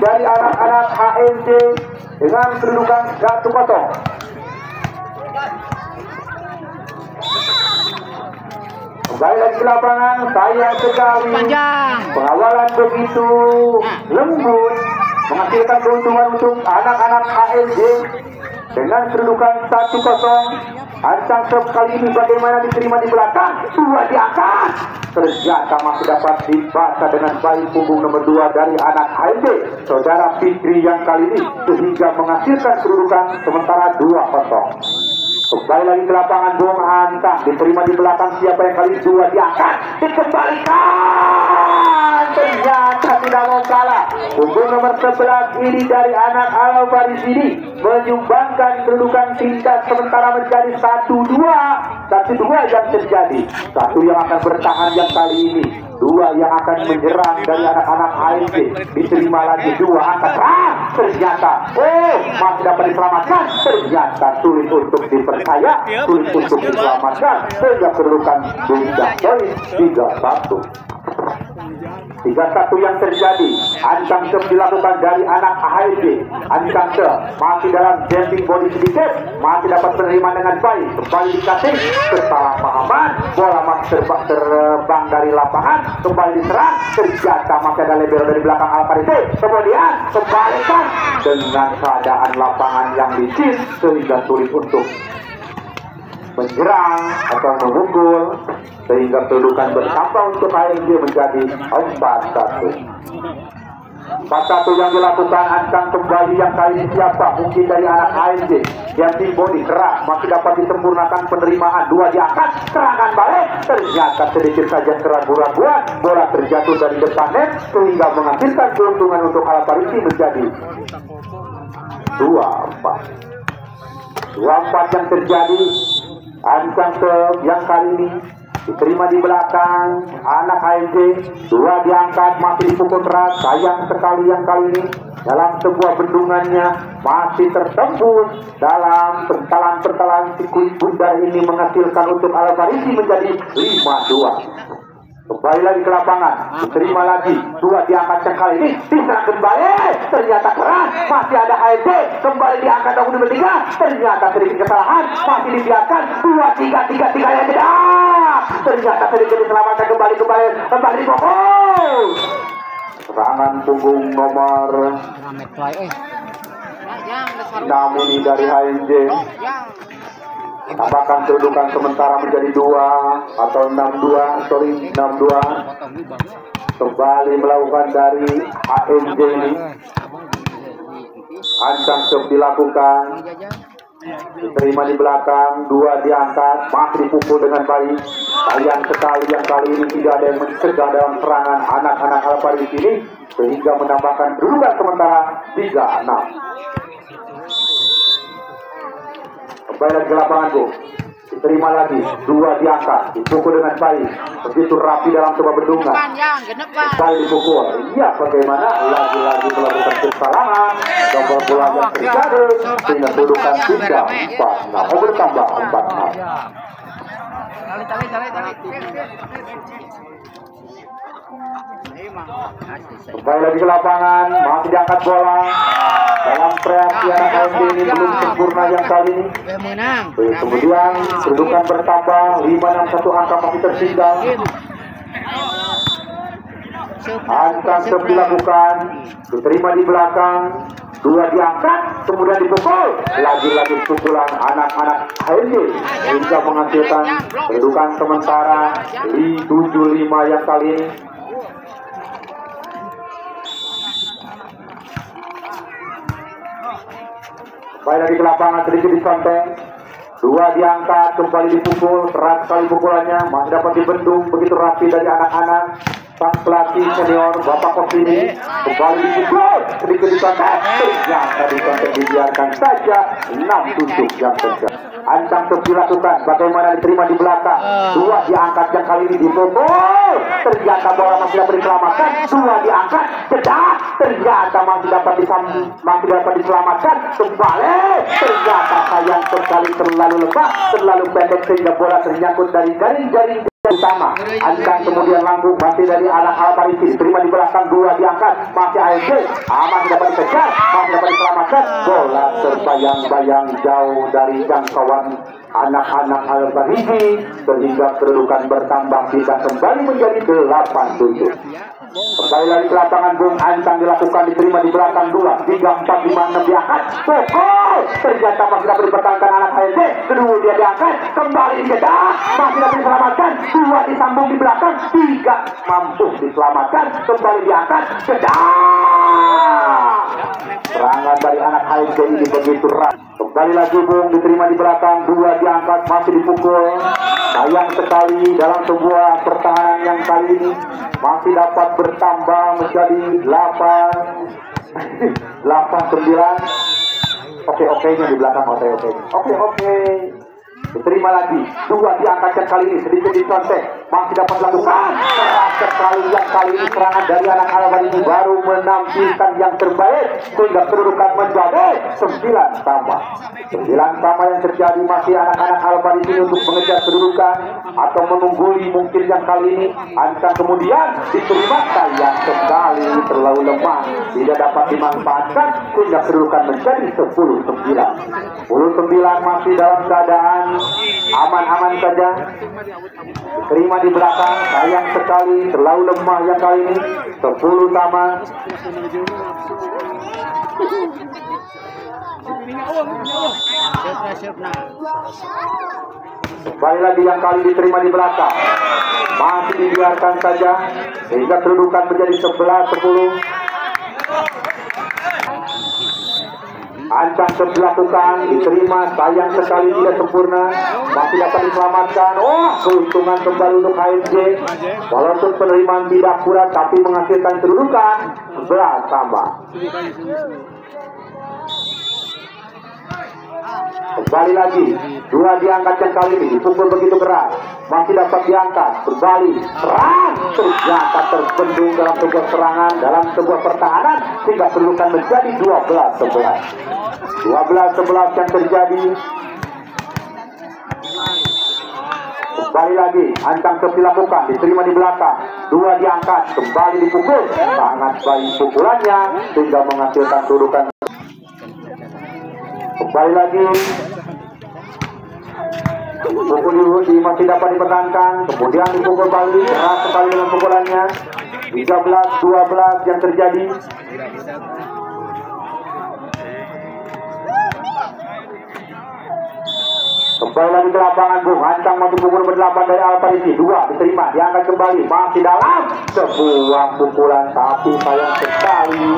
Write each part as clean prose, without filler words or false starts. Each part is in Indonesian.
dari anak-anak HNJ dengan kedudukan 1-0. Kembali lagi ke lapangan, sayang sekali pengawalan begitu lembut menghasilkan keuntungan untuk anak-anak HNJ dengan kedudukan 1-0. Ancang kali ini bagaimana diterima di belakang, 2 diangkat, ternyata masih dapat dibaca dengan baik punggung nomor 2 dari anak HNJ saudara Fikri yang kali ini sehingga menghasilkan kedudukan sementara 2-0. Kembali lagi ke lapangan, Bung Antang diterima di belakang, siapa yang kali 2 diangkat, dikembalikan, ternyata tidak mau kalah. Punggung nomor 11 ini dari anak Al-Faris ini menyumbangkan kedudukan tingkat sementara menjadi 1-2. 1-2 yang terjadi, 1 yang akan bertahan yang kali ini, 2 yang akan menyerang dari anak-anak HNJ. Diterima lagi 2 angkat serang, ternyata masih dapat diselamatkan, ternyata sulit untuk dipercaya, sulit untuk diselamatkan sehingga kedudukan bunda poin 3-1. 3-1 yang terjadi. Ancang dilakukan dari anak HNJ. Ancang masih dalam jumping body sedikit, masih dapat menerima dengan baik, kembali dikasih kesalahpahaman, bola masih terbang dari lapangan, kembali diserang, ternyata masih ada libero dari belakang Alvarez, kemudian kembalikan dengan keadaan lapangan yang licin sehingga sulit untuk menyerang atau memukul sehingga kedudukan bertambah untuk HNJ menjadi 4-1. 4-1 yang dilakukan. Ancang kembali yang kali ini siapa? Mungkin dari anak HNJ yang body keras, masih dapat disempurnakan penerimaan, 2 diangkat, serangan balik, ternyata sedikit saja keraguan-raguan, bola terjatuh dari depan net sehingga menghasilkan keuntungan untuk Al-Farisi menjadi 2-4. 2-4 yang terjadi. Ancang yang kali ini diterima di belakang anak HNJ, 2 diangkat, masih dipukul keras, sayang sekali yang kali ini dalam sebuah bendungannya masih tertembus dalam pentalan-pentalan sirkuit bundar ini menghasilkan untuk Al-Farisi menjadi 5-2. Kembali lagi ke lapangan, diterima lagi, 2 diangkat yang kali ini, diserang kembali, ternyata keras, masih ada HNJ, kembali diangkat nomor 3, ternyata sedikit kesalahan, masih dibiarkan, 2-3 yang tidak, ternyata sedikit diselamatkan, kembali dipukul. Serangan punggung nomor 6 ini dari HNJ. Tambahkan kedudukan sementara menjadi 2 atau 6-2. Kembali melakukan dari HNJ ini. Ancang dilakukan, diterima di belakang, 2 diangkat, masih dipukul dengan baik. Sayang sekali yang kali ini tidak ada yang mencegah dalam serangan anak-anak Al-Faris ini sehingga menambahkan kedudukan sementara 3-6. Kembali lagi ke lapangan, Bu. Diterima lagi, 2 diangkat, dipukul dengan baik, begitu rapi dalam sebuah bendungan. Kembali dipukul. Iya, bagaimana lagi-lagi melakukan kesalahan, nomor bola yang terjadi sehingga kedudukan 3-4. Bertambah 4-6. Kembali lagi ke lapangan, masih diangkat bola. Dalam reaksi anak HNJ ini belum sempurna yang kali ini. Kemudian kedudukan bertambah 5-6, 1 angka masih tertinggal. Ancang dilakukan, diterima di belakang, 2 diangkat, kemudian dipukul. Lagi-lagi pukulan anak-anak HNJ hingga menghasilkan kedudukan sementara 7-5 yang kali ini. Kembali lagi ke lapangan, sedikit disonteng, 2 diangkat, kembali dipukul, keras sekali pukulannya, masih dapat dibendung begitu rapi dari anak-anak. Sang pelatih senior Bapak Kosini kembali dipukul, sedikit disonteng, ternyata disonteng, dibiarkan saja, 6-7 yang terjadi. Ancang dilakukan, bagaimana diterima di belakang, 2 diangkat yang kali ini dipukul, ternyata bola masih dapat diselamatkan, 2 diangkat, cedak, ternyata masih dapat diselamatkan, kembali, ternyata sayang sekali terlalu lemah, terlalu pendek sehingga bola ternyangkut dari jaring-jaring utama. Ancang kemudian langsung masih dari anak Alparisi, diterima di belakang, dua diangkat, masih AFC, aman dapat dikejar, masih dapat diselamatkan, bola terbayang-bayang jauh dari jangkauan anak-anak Alparisi, sehingga kedudukan bertambah bisa kembali menjadi 8-7. Kembali lagi ke lapangan, Bung Ancang dilakukan, diterima di belakang, 2, 3, 4, 5, 6 diangkat, pukul, ternyata masih dapat dipertahankan anak AFC, kedua dia diangkat, kembali dikejar, masih dapat diselamatkan, 2 disambung di belakang, 3 mampu diselamatkan, kembali diangkat, kejar. Serangan dari anak AFC ini begitu erat. Kembali lagi, Bung, diterima di belakang, 2 diangkat, masih dipukul. Sayang sekali dalam sebuah pertahanan yang kali ini masih dapat bertambah menjadi 8-9. Oke-nya di belakang, oke. Diterima lagi, 2 diangkatkan kali ini, sedikit dicontek, masih dapat lakukan. Keras sekali yang kali ini serangan dari anak Alparisi baru menampilkan yang terbaik, sehingga kedudukan menjadi 9 sama yang terjadi. Masih anak-anak Alparisi untuk mengejar kedudukan atau mengungguli mungkin yang kali ini. Ancang kemudian diterima, sayang sekali terlalu lemah, tidak dapat dimanfaatkan, sehingga kedudukan menjadi 10-9. 10-9 masih dalam keadaan aman-aman saja. Terima di belakang, sayang sekali terlalu lemah yang kali ini. 10 sama. Kembali lagi yang kali diterima di belakang, masih dibiarkan saja sehingga kedudukan menjadi 11-10. Ancang terus dilakukan, diterima, sayang sekali tidak sempurna, masih dapat diselamatkan. Keuntungan kembali untuk AFC, walaupun penerimaan tidak akurat tapi menghasilkan kedudukan 11 sama. Kembali lagi, 2 diangkatkan kali ini, dipukul begitu keras, masih dapat diangkat, berbalik, serang, ternyata terbendung dalam sebuah serangan, dalam sebuah pertahanan, sehingga kedudukan menjadi 12-11. 12-11 yang terjadi. Kembali lagi, Ancang terus dilakukan, diterima di belakang, 2 diangkat, kembali dipukul, sangat baik pukulannya, sehingga menghasilkan kedudukan. Kembali lagi, pukul masih dapat dipertahankan, kemudian dipukul balik, keras sekali dengan pukulannya. 13-12 yang terjadi. Kembali lagi ke lapangan, Bung Ancang masih pukul ber-8 dari Alparisi, 2 diterima, diangkat kembali, masih dalam sebuah pukulan, tapi sayang sekali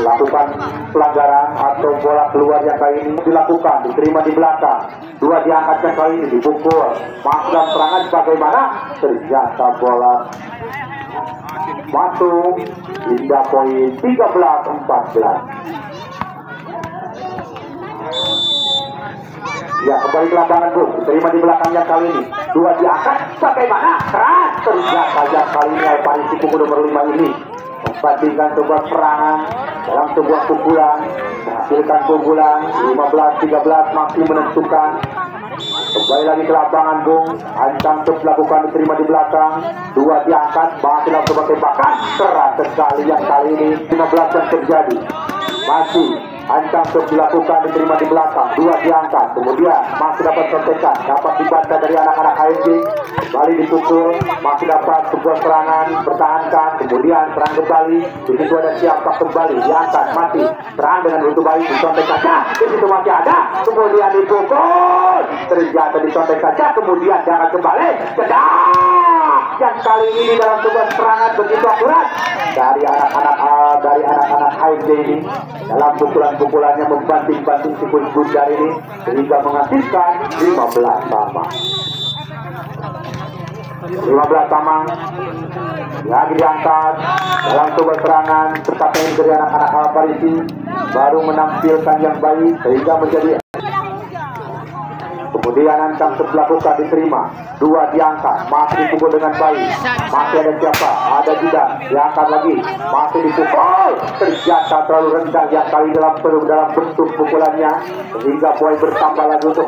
melakukan pelanggaran atau bola keluar yang kali ini dilakukan, diterima di belakang, 2 diangkatkan kali ini, dipukul, masuk dalam serangan bagaimana? Ternyata bola masuk, hingga poin 13-14. Ya, kembali ke lapangan, Bung, diterima di belakangnya kali ini, 2 diangkat, bagaimana? Keras, ternyata yang kali ini Alparisi pukul nomor 5 ini membandingkan sebuah serangan dalam sebuah pukulan, menghasilkan pukulan 15-13 masih menentukan. Kembali lagi ke lapangan, Bung Ancang terus dilakukan, diterima di belakang, 2 diangkat, masih langsung tembakan, keras sekali yang kali ini. 15 yang terjadi, masih Ancang terus dilakukan, diterima di belakang, 2 diangkat, kemudian masih dapat contekan, dapat dibaca dari anak-anak AFC, kembali dipukul, masih dapat sebuah serangan, pertahankan, kemudian serang kembali, di situ ada siapa kembali, diangkat, masih serang dengan begitu baik, dicontek saja, di situ masih ada, kemudian dipukul, terjatuh dicontek saja, kemudian diangkat kembali, kedah, yang kali ini dalam sebuah serangan begitu akurat dari anak-anak AFC ini, dalam pukulannya membanting-banting si Bundar ini, sehingga menghasilkan 15 sama. 15 sama. Lagi diangkat dalam sebuah serangan, tetapi dari anak-anak Alparisi baru menampilkan yang baik, sehingga menjadi. Kemudian Ancang dilakukan, diterima, 2 diangkat, masih dipukul dengan baik, masih ada siapa? Ada juga, diangkat lagi, masih dipukul, ternyata terlalu rendah yang kali dalam bentuk pukulannya, sehingga poin bertambah lagi untuk